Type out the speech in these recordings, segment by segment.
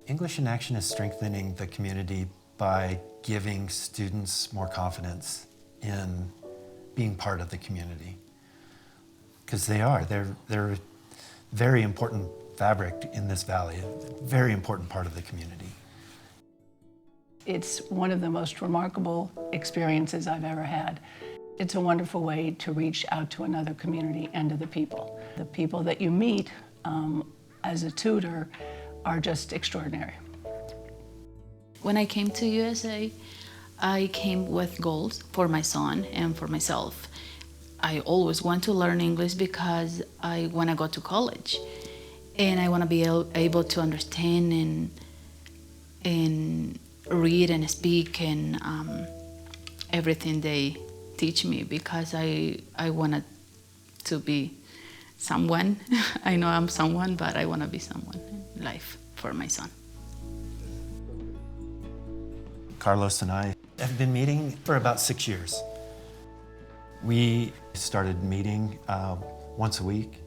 English in Action is strengthening the community by giving students more confidence in being part of the community. Because they're a very important fabric in this valley, a very important part of the community. It's one of the most remarkable experiences I've ever had. It's a wonderful way to reach out to another community and to the people. The people that you meet as a tutor are just extraordinary. When I came to USA, I came with goals for my son and for myself. I always want to learn English because I want to go to college, and I want to be able to understand and read and speak and everything they teach me, because I wanted to be someone. I know I'm someone, but I want to be someone in life for my son. Carlos and I have been meeting for about 6 years. We started meeting once a week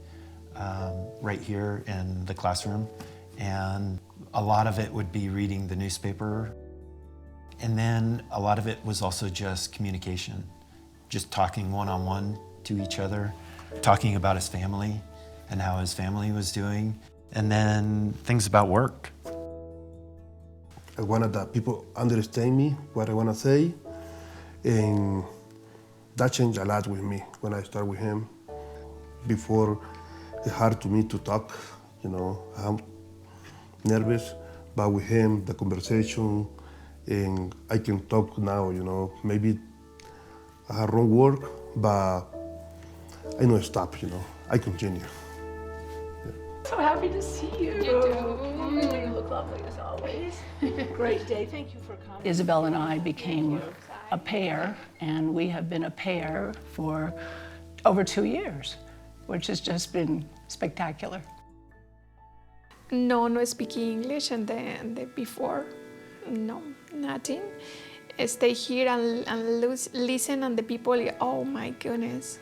right here in the classroom, and a lot of it would be reading the newspaper, and then a lot of it was also just communication, just talking one-on-one to each other, talking about his family and how his family was doing, and then things about work. I wanted that people understand me, what I want to say, and that changed a lot with me when I started with him. Before, it's hard to me to talk, I'm nervous, but with him, the conversation, and I can talk now, maybe I have wrong word, but I don't stop, I continue. So happy to see you. You too. You look lovely as always. Great day. Thank you for coming. Isabel and I became a pair, and we have been a pair for over 2 years, which has just been spectacular. No speaking English, and the before, no, nothing. Stay here and listen, and the people, oh my goodness,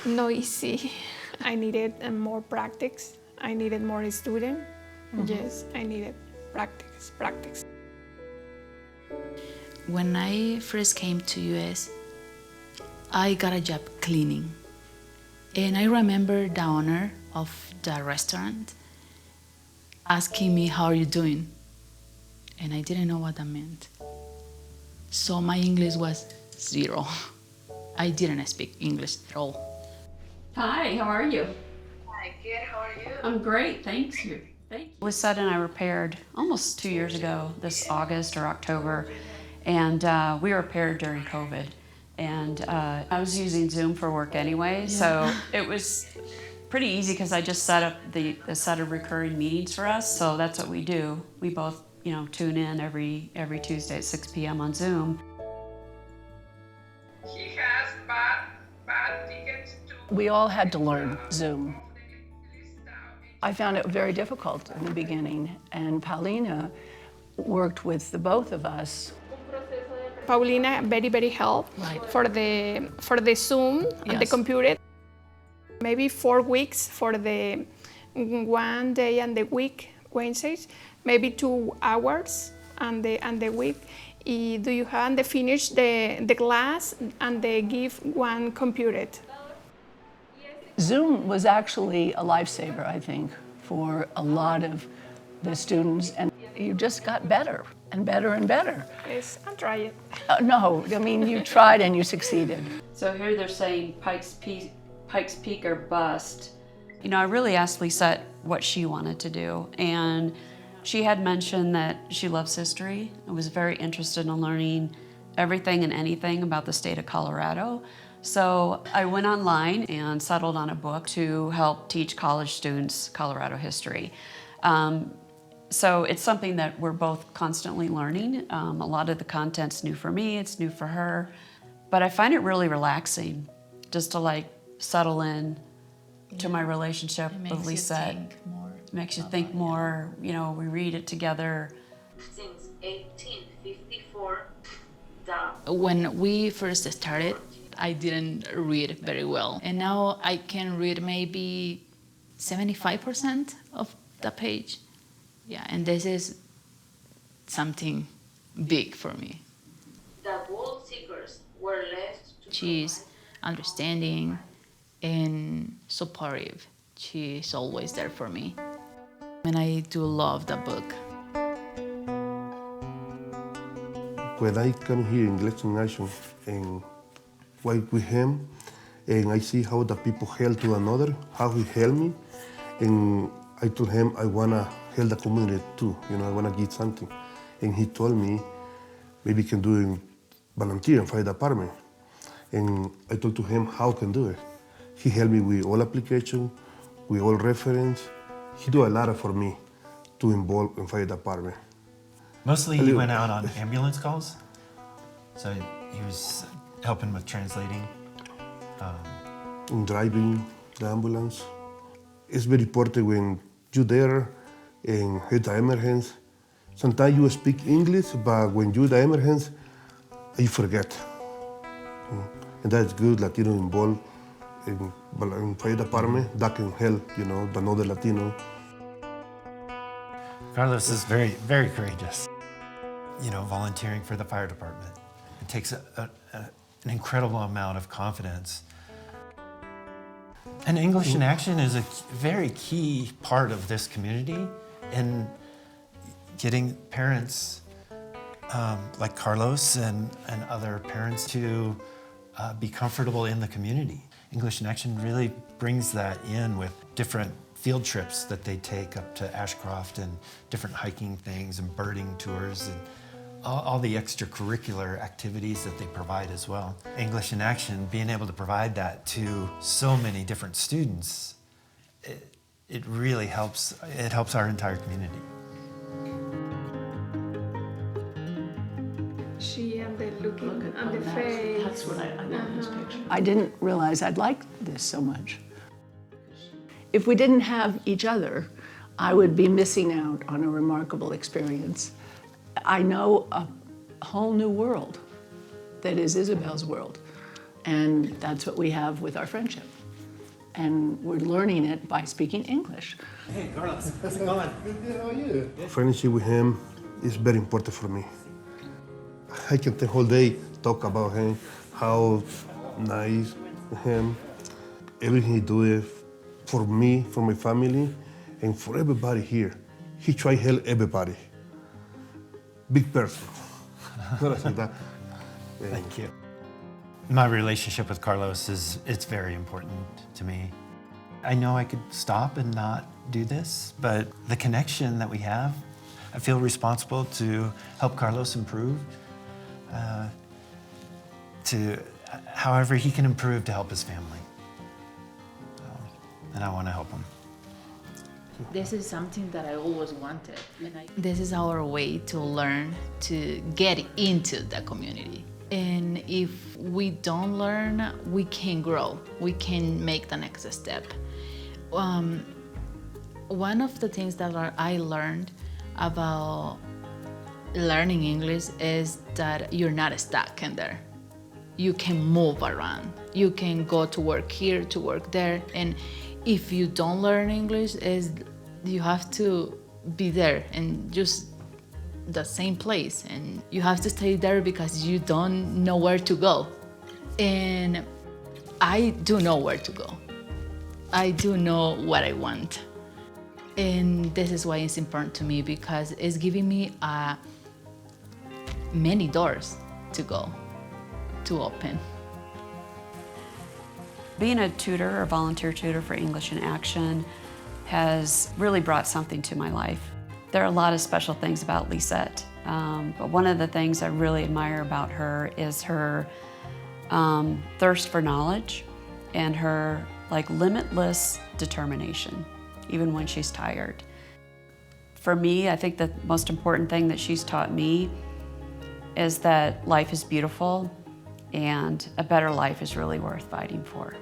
no easy. I needed more practice. I needed more student. Yes, I needed practice. When I first came to US, I got a job cleaning. And I remember the owner of the restaurant asking me, how are you doing? And I didn't know what that meant. So my English was 0. I didn't speak English at all. Hi, how are you? Hi, good. How are you? I'm great, thanks you. Lissette and I were paired almost 2 years ago, this August or October, and we were paired during COVID. And I was using Zoom for work anyway, so it was pretty easy because I just set up the set of recurring meetings for us. So that's what we do. We both, tune in every Tuesday at 6 p.m. on Zoom. He has bad tickets to... We all had to learn Zoom. I found it very difficult in the beginning, and Paulina worked with the both of us. Paulina very help for the Zoom and the computer. Maybe 4 weeks for the 1 day and the week Wednesdays. Maybe 2 hours and the week. Do you have to finish the class and they give 1 computer? Zoom was actually a lifesaver, I think, for a lot of the students, and you just got better and better and better. Yes, I'll try it. No, I mean, you tried and you succeeded. So here they're saying Pikes Peak or bust. I really asked Lissette what she wanted to do, and she had mentioned that she loves history and was very interested in learning everything and anything about the state of Colorado. So I went online and settled on a book to help teach college students Colorado history. So it's something that we're both constantly learning. A lot of the content's new for me, it's new for her, but I find it really relaxing just to settle in to my relationship with Lissette. It makes you think more, we read it together. Since 1854, When we first started, I didn't read very well. And now I can read maybe 75% of the page. Yeah, and this is something big for me. The goal seekers were left to She's understanding and supportive. She's always there for me. And I do love the book. When I come here in Lesson Action and work with him, and I see how the people help to another, how he helped me, and I told him I wanna help the community too, I wanna give something. And he told me, maybe can do it volunteer in fire department. And I told to him how can do it. He helped me with all application, with all reference. He do a lot for me to involve in fire department. Mostly he went out on ambulance calls, so he was helping with translating. In driving the ambulance. It's very important when you're there and hit the emergency. Sometimes you speak English, but when you're the emergency, you forget. And that's good, Latino involved in fire department, that can help, another Latino. Carlos is very, very courageous. Volunteering for the fire department. It takes an incredible amount of confidence. And English in Action is a very key part of this community in getting parents like Carlos and other parents to be comfortable in the community. English in Action really brings that in with different field trips that they take up to Ashcroft and different hiking things and birding tours and all the extracurricular activities that they provide as well. English in Action, being able to provide that to so many different students, it really helps. It helps our entire community. She and the looking on the face. That's what I love this picture. I didn't realize I'd like this so much. If we didn't have each other, I would be missing out on a remarkable experience. I know a whole new world that is Isabel's world, and that's what we have with our friendship. And we're learning it by speaking English. Hey, Carlos, how's it going? Good, how are you? Friendship with him is very important for me. I can the whole day talk about him, how nice him, everything he do it for me, for my family, and for everybody here. He try to help everybody. Big person. Thank you. My relationship with Carlos it's very important to me. I know I could stop and not do this, but the connection that we have, I feel responsible to help Carlos improve, to however he can improve to help his family. And I want to help him. This is something that I always wanted. This is our way to learn to get into the community. And if we don't learn, we can grow. We can make the next step. One of the things that I learned about learning English is that you're not stuck in there. You can move around. You can go to work here, to work there. And if you don't learn English, you have to be there and just the same place, and you have to stay there because you don't know where to go. And I do know where to go. I do know what I want. And this is why it's important to me, because it's giving me many doors to go, to open. Being a tutor or volunteer tutor for English in Action has really brought something to my life. There are a lot of special things about Lissette, but one of the things I really admire about her is her thirst for knowledge and her limitless determination, even when she's tired. For me, I think the most important thing that she's taught me is that life is beautiful and a better life is really worth fighting for.